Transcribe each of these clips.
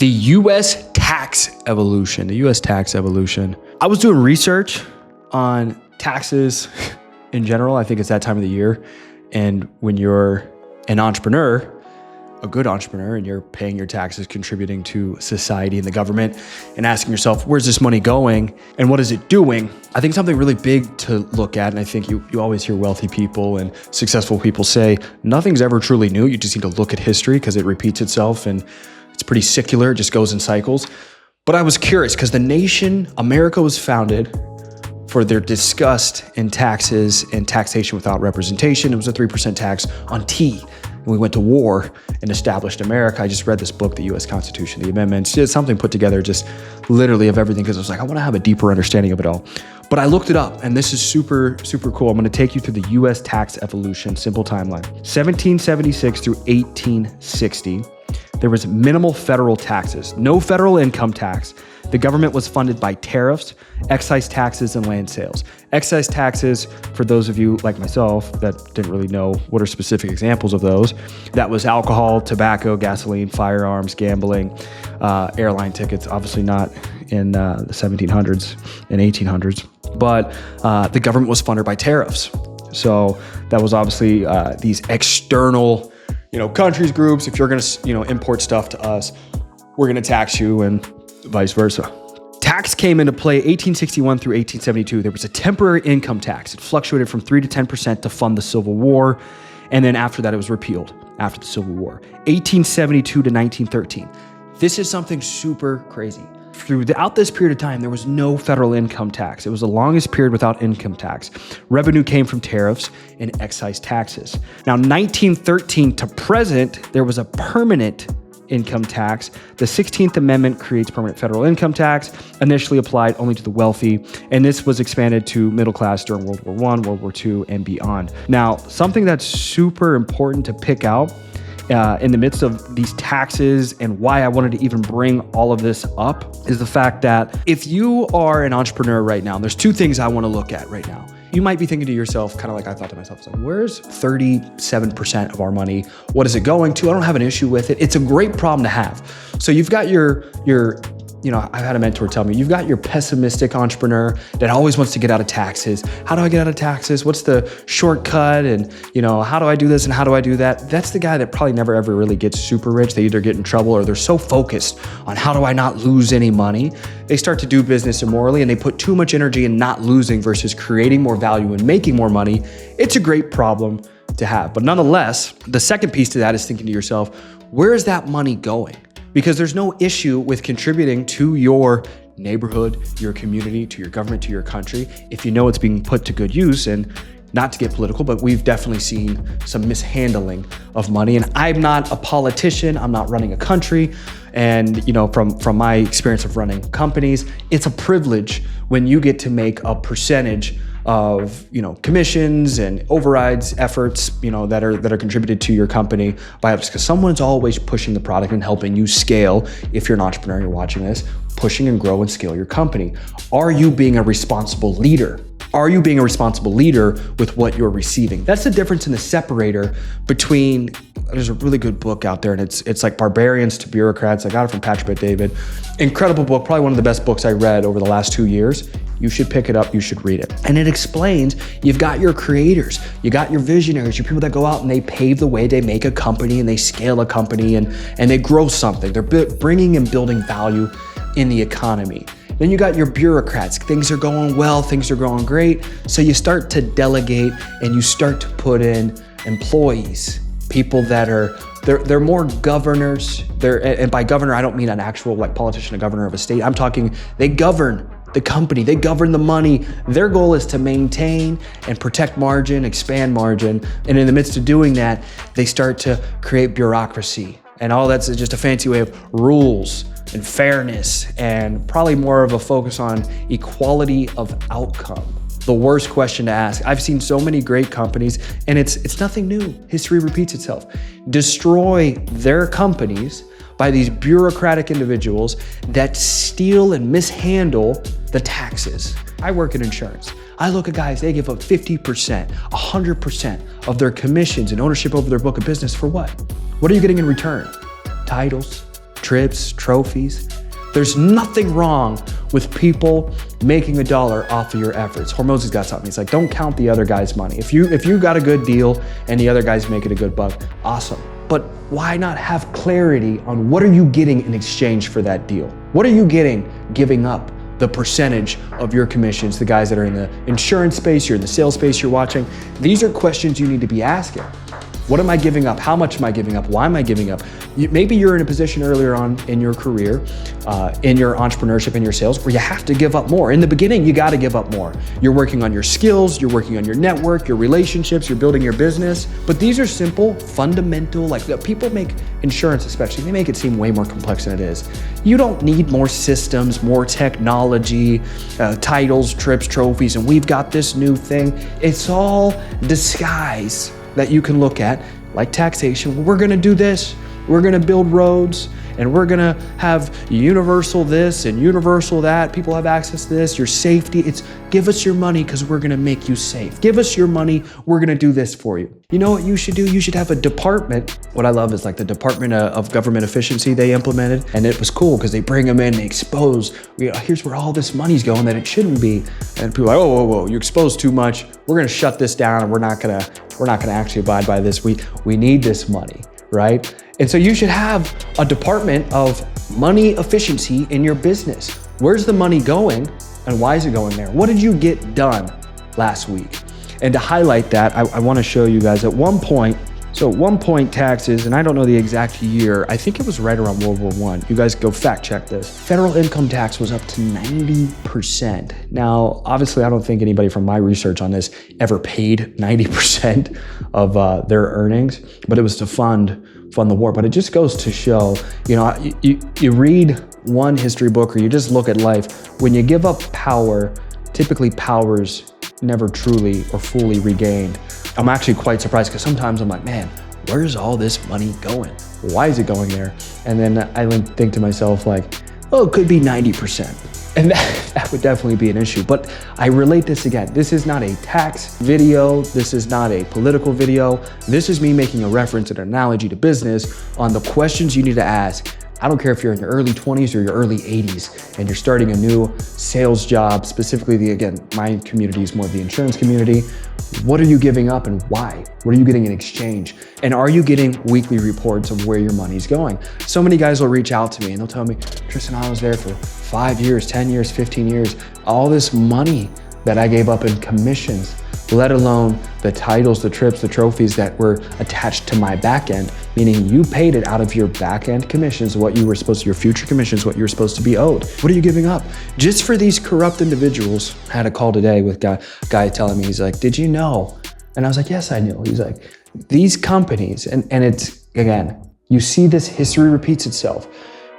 The US tax evolution. The US tax evolution. I was doing research on taxes in general. I think it's that time of the year. And when you're an entrepreneur, a good entrepreneur, and you're paying your taxes, contributing to society and the government, and asking yourself, where's this money going and what is it doing? I think something really big to look at, and I think you always hear wealthy people and successful people say, nothing's ever truly new. You just need to look at history because it repeats itself and it's pretty secular. It just goes in cycles. But I was curious because the nation, America, was founded for their disgust in taxes and taxation without representation. It was a 3% tax on tea. And we went to war and established America. I just read this book, the US Constitution, the amendments, just something put together just literally of everything because I was like, I want to have a deeper understanding of it all. But I looked it up and this is super, super cool. I'm going to take you through the US tax evolution, simple timeline. 1776 through 1860, there was minimal federal taxes, no federal income tax. The government was funded by tariffs, excise taxes, and land sales. Excise taxes, for those of you like myself that didn't really know what are specific examples of those, that was alcohol, tobacco, gasoline, firearms, gambling, airline tickets, obviously not in the 1700s and 1800s, but the government was funded by tariffs. So that was obviously these external, countries, groups. If you're going to, import stuff to us, we're going to tax you and vice versa. Tax came into play 1861 through 1872. There was a temporary income tax. It fluctuated from 3 to 10% to fund the Civil War. And then after that, it was repealed after the Civil War. 1872 to 1913. This is something super crazy. Throughout this period of time, there was no federal income tax. It was the longest period without income tax. Revenue came from tariffs and excise taxes. Now, 1913 to present, there was a permanent income tax. The 16th Amendment creates permanent federal income tax, initially applied only to the wealthy, and this was expanded to middle class during World War I, World War II, and beyond. Now, something that's super important to pick out in the midst of these taxes and why I wanted to even bring all of this up is the fact that if you are an entrepreneur right now, there's two things I want to look at right now. You might be thinking to yourself, kind of like I thought to myself, like, where's 37% of our money? What is it going to? I don't have an issue with it. It's a great problem to have. So you've got your I've had a mentor tell me, you've got your pessimistic entrepreneur that always wants to get out of taxes. How do I get out of taxes? What's the shortcut? And, how do I do this and how do I do that? That's the guy that probably never ever really gets super rich. They either get in trouble or they're so focused on how do I not lose any money? They start to do business immorally and they put too much energy in not losing versus creating more value and making more money. It's a great problem to have. But nonetheless, the second piece to that is thinking to yourself, where is that money going? Because there's no issue with contributing to your neighborhood, your community, to your government, to your country, if you know it's being put to good use. And not to get political, but we've definitely seen some mishandling of money. And I'm not a politician, I'm not running a country. And from my experience of running companies, it's a privilege when you get to make a percentage of commissions and overrides efforts that are contributed to your company by others, because someone's always pushing the product and helping you scale. If you're an entrepreneur, you're watching this, pushing and grow and scale your company. Are you being a responsible leader? Are you being a responsible leader with what you're receiving? That's the difference in the separator between, there's a really good book out there and it's like Barbarians to Bureaucrats. I got it from Patrick Bet-David. Incredible book, probably one of the best books I read over the last 2 years. You should pick it up, you should read it. And it explains, you've got your creators, you got your visionaries, your people that go out and they pave the way, they make a company and they scale a company and they grow something. They're bringing and building value in the economy. Then you got your bureaucrats. Things are going well, things are going great. So you start to delegate and you start to put in employees, people that are, they're more governors. And by governor, I don't mean an actual like politician, a governor of a state. I'm talking, they govern the company, they govern the money. Their goal is to maintain and protect margin, expand margin. And in the midst of doing that, they start to create bureaucracy. And all that's just a fancy way of rules and fairness and probably more of a focus on equality of outcome. The worst question to ask. I've seen so many great companies and it's nothing new. History repeats itself. Destroy their companies by these bureaucratic individuals that steal and mishandle the taxes. I work in insurance. I look at guys, they give up 50%, 100% of their commissions and ownership over their book of business for what? What are you getting in return? Titles, trips, trophies. There's nothing wrong with people making a dollar off of your efforts. Hormozy's got something. He's like, don't count the other guy's money. If you got a good deal and the other guy's making a good buck, awesome. But why not have clarity on what are you getting in exchange for that deal? What are you getting giving up the percentage of your commissions, the guys that are in the insurance space, you're in the sales space, you're watching? These are questions you need to be asking. What am I giving up? How much am I giving up? Why am I giving up? Maybe you're in a position earlier on in your career, in your entrepreneurship, in your sales, where you have to give up more. In the beginning, you got to give up more. You're working on your skills, you're working on your network, your relationships, you're building your business. But these are simple, fundamental, like people make insurance especially, they make it seem way more complex than it is. You don't need more systems, more technology, titles, trips, trophies, and we've got this new thing. It's all disguise that you can look at, like taxation. We're gonna do this, we're gonna build roads, and we're gonna have universal this and universal that. People have access to this, your safety. It's give us your money because we're gonna make you safe. Give us your money, we're gonna do this for you. You know what you should do? You should have a department. What I love is like the Department of Government Efficiency they implemented, and it was cool because they bring them in, they expose, here's where all this money's going that it shouldn't be. And people are like, whoa, you exposed too much. We're gonna shut this down and we're not gonna actually abide by this. We need this money, right? And so you should have a department of money efficiency in your business. Where's the money going and why is it going there? What did you get done last week? And to highlight that, I wanna show you guys at one point, taxes, and I don't know the exact year, I think it was right around World War I. You guys go fact check this. Federal income tax was up to 90%. Now, obviously, I don't think anybody from my research on this ever paid 90% of their earnings, but it was to fund the war. But it just goes to show, you read one history book or you just look at life, when you give up power, typically power's never truly or fully regained. I'm actually quite surprised because sometimes I'm like, man, where's all this money going? Why is it going there? And then I think to myself like, oh, it could be 90%. And that would definitely be an issue. But I relate this again. This is not a tax video. This is not a political video. This is me making a reference and an analogy to business on the questions you need to ask. I don't care if you're in your early 20s or your early 80s and you're starting a new sales job, specifically again, my community is more of the insurance community. What are you giving up and why? What are you getting in exchange? And are you getting weekly reports of where your money's going? So many guys will reach out to me and they'll tell me, Tristan, I was there for 5 years, 10 years, 15 years. All this money that I gave up in commissions, let alone the titles, the trips, the trophies that were attached to my back end, meaning you paid it out of your back end commissions, your future commissions, what you were supposed to be owed. What are you giving up? Just for these corrupt individuals. I had a call today with a guy telling me, he's like, did you know? And I was like, yes, I knew. He's like, these companies, and it's, again, you see this history repeats itself.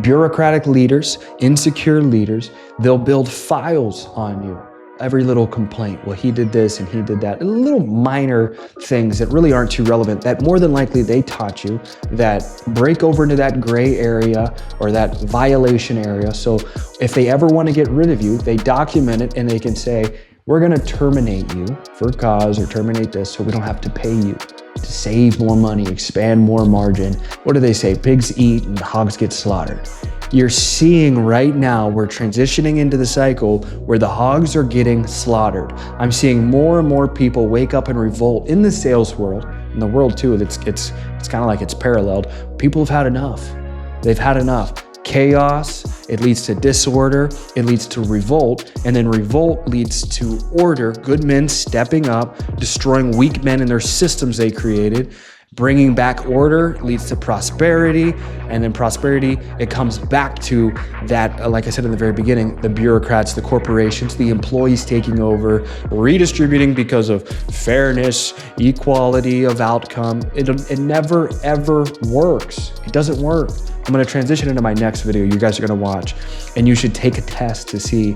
Bureaucratic leaders, insecure leaders, they'll build files on you. Every little complaint, well, he did this and he did that, little minor things that really aren't too relevant, that more than likely they taught you, that break over into that gray area or that violation area. So if they ever want to get rid of you, they document it and they can say, we're going to terminate you for cause or terminate this so we don't have to pay you to save more money, expand more margin. What do they say? Pigs eat and hogs get slaughtered. You're seeing right now, we're transitioning into the cycle where the hogs are getting slaughtered. I'm seeing more and more people wake up and revolt in the sales world, in the world too, it's kind of like it's paralleled. People have had enough. They've had enough. Chaos, it leads to disorder, it leads to revolt, and then revolt leads to order, good men stepping up, destroying weak men and their systems they created. Bringing back order leads to prosperity, and then prosperity, it comes back to that, like I said in the very beginning, the bureaucrats, the corporations, the employees taking over, redistributing because of fairness, equality of outcome. It never, ever works. It doesn't work. I'm gonna transition into my next video you guys are gonna watch, and you should take a test to see,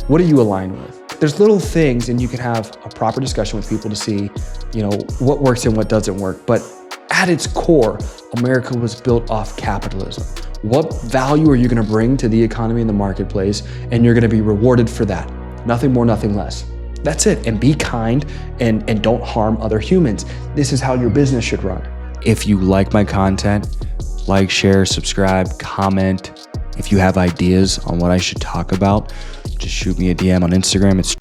what are you aligned with? There's little things, and you can have a proper discussion with people to see, what works and what doesn't work. But at its core, America was built off capitalism. What value are you gonna bring to the economy and the marketplace? And you're gonna be rewarded for that. Nothing more, nothing less. That's it. And be kind and don't harm other humans. This is how your business should run. If you like my content, Like, share, subscribe, comment. If you have ideas on what I should talk about, just shoot me a DM on Instagram. It's